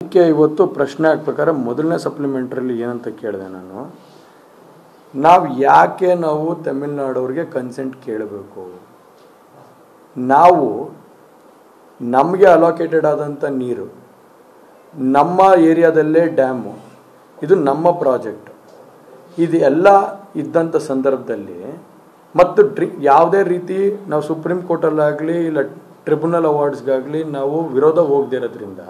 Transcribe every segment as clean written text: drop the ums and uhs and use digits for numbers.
ಅದಕ್ಕೆ ಇವತ್ತು ಪ್ರಶ್ನೆ ಹಾಕಬೇಕಾದ್ರೆ ಮೊದಲನೇ ಸಪ್ಲಿಮೆಂಟರಿಲಿ ಏನಂತ ಕೇಳಿದೆ ನಾವು ಯಾಕೆ ತಮಿಳ್ನಾಡವ್ರಿಗೆ ಕನ್ಸೆಂಟ್ ಕೇಳಬೇಕು? ನಾವು ನಮಗೆ ಅಲೋಕೇಟೆಡ್ ಆದಂಥ ನೀರು ನಮ್ಮ ಏರಿಯಾದಲ್ಲೇ ಡ್ಯಾಮು, ಇದು ನಮ್ಮ ಪ್ರಾಜೆಕ್ಟ್, ಇದು ಎಲ್ಲ ಇದ್ದಂಥ ಸಂದರ್ಭದಲ್ಲಿ ಮತ್ತು ಯಾವುದೇ ರೀತಿ ನಾವು ಸುಪ್ರೀಂ ಕೋರ್ಟಲ್ಲಾಗಲಿ ಇಲ್ಲ ಟ್ರಿಬ್ಯುನಲ್ ಅವಾರ್ಡ್ಸ್ಗಾಗಲಿ ನಾವು ವಿರೋಧ ಹೋಗದಿರೋದ್ರಿಂದ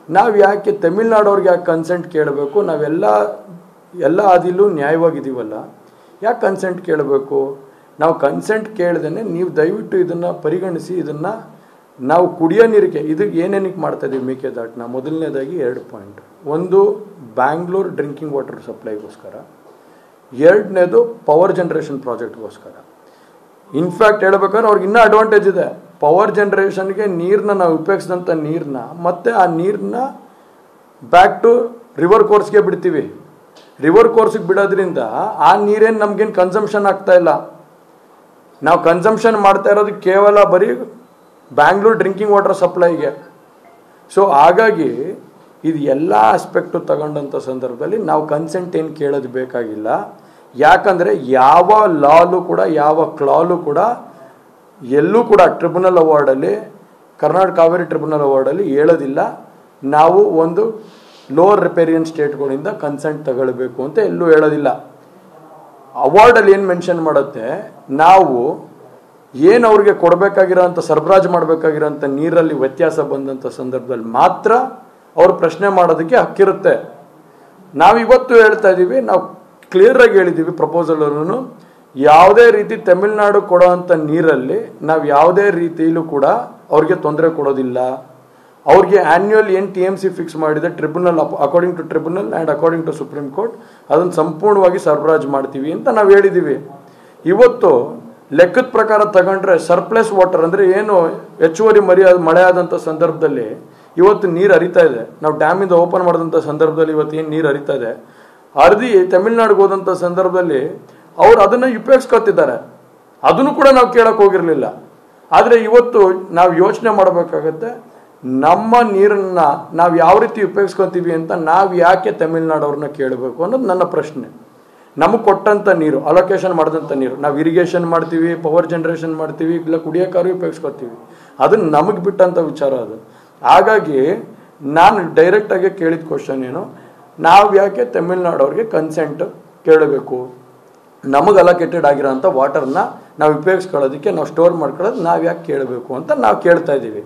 ನಾವು ಯಾಕೆ ತಮಿಳ್ನಾಡವ್ರಿಗೆ ಯಾಕೆ ಕನ್ಸೆಂಟ್ ಕೇಳಬೇಕು? ನಾವೆಲ್ಲ ಅದಿಲ್ಲೂ ನ್ಯಾಯವಾಗಿದ್ದೀವಲ್ಲ, ಯಾಕೆ ಕನ್ಸೆಂಟ್ ಕೇಳಬೇಕು? ನಾವು ಕನ್ಸೆಂಟ್ ಕೇಳ್ದೇ ನೀವು ದಯವಿಟ್ಟು ಇದನ್ನು ಪರಿಗಣಿಸಿ. ಇದನ್ನು ನಾವು ಕುಡಿಯೋ ನೀರಿಗೆ ಇದು ಏನೇನಕ್ಕೆ ಮಾಡ್ತಾಯಿದ್ದೀವಿ ಮೇಕೆದಾಟನ್ನ? ಮೊದಲನೇದಾಗಿ 2 ಪಾಯಿಂಟ್. ಒಂದು, ಬ್ಯಾಂಗ್ಳೂರ್ ಡ್ರಿಂಕಿಂಗ್ ವಾಟರ್ ಸಪ್ಲೈಗೋಸ್ಕರ. ಎರಡನೇದು, ಪವರ್ ಜನ್ರೇಷನ್ ಪ್ರಾಜೆಕ್ಟ್ಗೋಸ್ಕರ. ಇನ್ಫ್ಯಾಕ್ಟ್ ಹೇಳ್ಬೇಕಾದ್ರೆ ಅವ್ರಿಗೆ ಇನ್ನೂ ಅಡ್ವಾಂಟೇಜ್ ಇದೆ. ಪವರ್ ಜನ್ರೇಷನ್ಗೆ ನೀರನ್ನ ನಾವು ಉಪಯೋಗಿಸಿದಂಥ ನೀರನ್ನ ಮತ್ತೆ ಆ ನೀರನ್ನ ಬ್ಯಾಕ್ ಟು ರಿವರ್ ಕೋರ್ಸ್ಗೆ ಬಿಡ್ತೀವಿ. ರಿವರ್ ಕೋರ್ಸ್ಗೆ ಬಿಡೋದ್ರಿಂದ ಆ ನೀರೇನು ನಮಗೇನು ಕನ್ಸಂಪ್ಷನ್ ಆಗ್ತಾ ಇಲ್ಲ. ನಾವು ಕನ್ಸಂಪ್ಷನ್ ಮಾಡ್ತಾ ಇರೋದು ಕೇವಲ ಬರೀ ಬ್ಯಾಂಗ್ಳೂರ್ ಡ್ರಿಂಕಿಂಗ್ ವಾಟರ್ ಸಪ್ಲೈಗೆ. ಸೊ ಹಾಗಾಗಿ ಇದು ಎಲ್ಲ ಆಸ್ಪೆಕ್ಟು ತಗೊಂಡಂಥ ಸಂದರ್ಭದಲ್ಲಿ ನಾವು ಕನ್ಸೆಂಟ್ ಏನು ಕೇಳೋದು ಬೇಕಾಗಿಲ್ಲ. ಯಾಕಂದರೆ ಯಾವ ಲಾಲು ಕೂಡ ಯಾವ ಕ್ಲಾಲು ಕೂಡ ಎಲ್ಲೂ ಕೂಡ ಟ್ರಿಬ್ಯುನಲ್ ಅವಾರ್ಡಲ್ಲಿ, ಕರ್ನಾಟಕ ಕಾವೇರಿ ಟ್ರಿಬ್ಯುನಲ್ ಅವಾರ್ಡಲ್ಲಿ ಹೇಳೋದಿಲ್ಲ ನಾವು ಒಂದು ಲೋವರ್ ರಿಪೇರಿಯನ್ ಸ್ಟೇಟ್ಗಳಿಂದ ಕನ್ಸೆಂಟ್ ತಗೊಳ್ಬೇಕು ಅಂತ ಎಲ್ಲೂ ಹೇಳೋದಿಲ್ಲ. ಅವಾರ್ಡಲ್ಲಿ ಏನು ಮೆನ್ಷನ್ ಮಾಡುತ್ತೆ, ನಾವು ಏನು ಅವ್ರಿಗೆ ಕೊಡಬೇಕಾಗಿರೋಂಥ ಸರಬರಾಜು ಮಾಡಬೇಕಾಗಿರೋಂಥ ನೀರಲ್ಲಿ ವ್ಯತ್ಯಾಸ ಬಂದಂಥ ಸಂದರ್ಭದಲ್ಲಿ ಮಾತ್ರ ಅವ್ರು ಪ್ರಶ್ನೆ ಮಾಡೋದಕ್ಕೆ ಹಕ್ಕಿರುತ್ತೆ. ನಾವಿವತ್ತು ಹೇಳ್ತಾ ಇದ್ದೀವಿ, ನಾವು ಕ್ಲಿಯರಾಗಿ ಹೇಳಿದ್ದೀವಿ ಪ್ರಪೋಸಲನ್ನು, ಯಾವುದೇ ರೀತಿ ತಮಿಳ್ನಾಡು ಕೊಡೋವಂಥ ನೀರಲ್ಲಿ ನಾವು ಯಾವುದೇ ರೀತಿಯಲ್ಲೂ ಕೂಡ ಅವ್ರಿಗೆ ತೊಂದರೆ ಕೊಡೋದಿಲ್ಲ. ಅವ್ರಿಗೆ ಆ್ಯನ್ಯುವಲ್ ಏನು TMC ಫಿಕ್ಸ್ ಮಾಡಿದೆ tribunal, according to tribunal and according to supreme court, ಅದನ್ನು ಸಂಪೂರ್ಣವಾಗಿ ಸರಬರಾಜು ಮಾಡ್ತೀವಿ ಅಂತ ನಾವು ಹೇಳಿದ್ದೀವಿ. ಇವತ್ತು ಲೆಕ್ಕದ ಪ್ರಕಾರ ತಗೊಂಡ್ರೆ ಸರ್ಪ್ಲಸ್ ವಾಟರ್ ಅಂದರೆ ಏನು ಹೆಚ್ಚುವರಿ ಮಳೆ ಆದಂಥ ಸಂದರ್ಭದಲ್ಲಿ ಇವತ್ತು ನೀರು ಹರಿತಾ ಇದೆ. ನಾವು ಡ್ಯಾಮಿಂದ ಓಪನ್ ಮಾಡಿದಂಥ ಸಂದರ್ಭದಲ್ಲಿ ಇವತ್ತು ಏನು ನೀರು ಹರಿತಾ ಇದೆ, ಹರಿದು ತಮಿಳ್ನಾಡಿಗೆ ಹೋದಂಥ ಸಂದರ್ಭದಲ್ಲಿ ಅವ್ರು ಅದನ್ನು ಉಪಯೋಗಿಸ್ಕೊತಿದ್ದಾರೆ. ಅದನ್ನು ಕೂಡ ನಾವು ಕೇಳಕ್ಕೆ ಹೋಗಿರಲಿಲ್ಲ. ಆದರೆ ಇವತ್ತು ನಾವು ಯೋಚನೆ ಮಾಡಬೇಕಾಗತ್ತೆ, ನಮ್ಮ ನೀರನ್ನು ನಾವು ಯಾವ ರೀತಿ ಉಪಯೋಗಿಸ್ಕೊತೀವಿ ಅಂತ ನಾವು ಯಾಕೆ ತಮಿಳ್ನಾಡವ್ರನ್ನ ಕೇಳಬೇಕು ಅನ್ನೋದು ನನ್ನ ಪ್ರಶ್ನೆ. ನಮಗೆ ಕೊಟ್ಟಂಥ ನೀರು, ಅಲೋಕೇಶನ್ ಮಾಡಿದಂಥ ನೀರು ನಾವು ಇರಿಗೇಷನ್ ಮಾಡ್ತೀವಿ, ಪವರ್ ಜನ್ರೇಷನ್ ಮಾಡ್ತೀವಿ, ಇಲ್ಲ ಕುಡಿಯೋಕ್ಕಾರು ಉಪಯೋಗಿಸ್ಕೊತೀವಿ, ಅದು ನಮಗೆ ಬಿಟ್ಟಂಥ ವಿಚಾರ ಅದು. ಹಾಗಾಗಿ ನಾನು ಡೈರೆಕ್ಟಾಗಿ ಕೇಳಿದ ಕ್ವಶನ್ ಏನು, ನಾವು ಯಾಕೆ ತಮಿಳ್ನಾಡವ್ರಿಗೆ ಕನ್ಸೆಂಟ್ ಕೇಳಬೇಕು? ನಮಗೆ ಅಲೋಕೇಟೆಡ್ ಆಗಿರೋಂಥ ವಾಟರ್ನ ನಾವು ಉಪಯೋಗಿಸ್ಕೊಳ್ಳೋದಕ್ಕೆ, ನಾವು ಸ್ಟೋರ್ ಮಾಡ್ಕೊಳ್ಳೋದು ನಾವು ಯಾಕೆ ಕೇಳಬೇಕು ಅಂತ ನಾವು ಕೇಳ್ತಾ ಇದ್ದೀವಿ.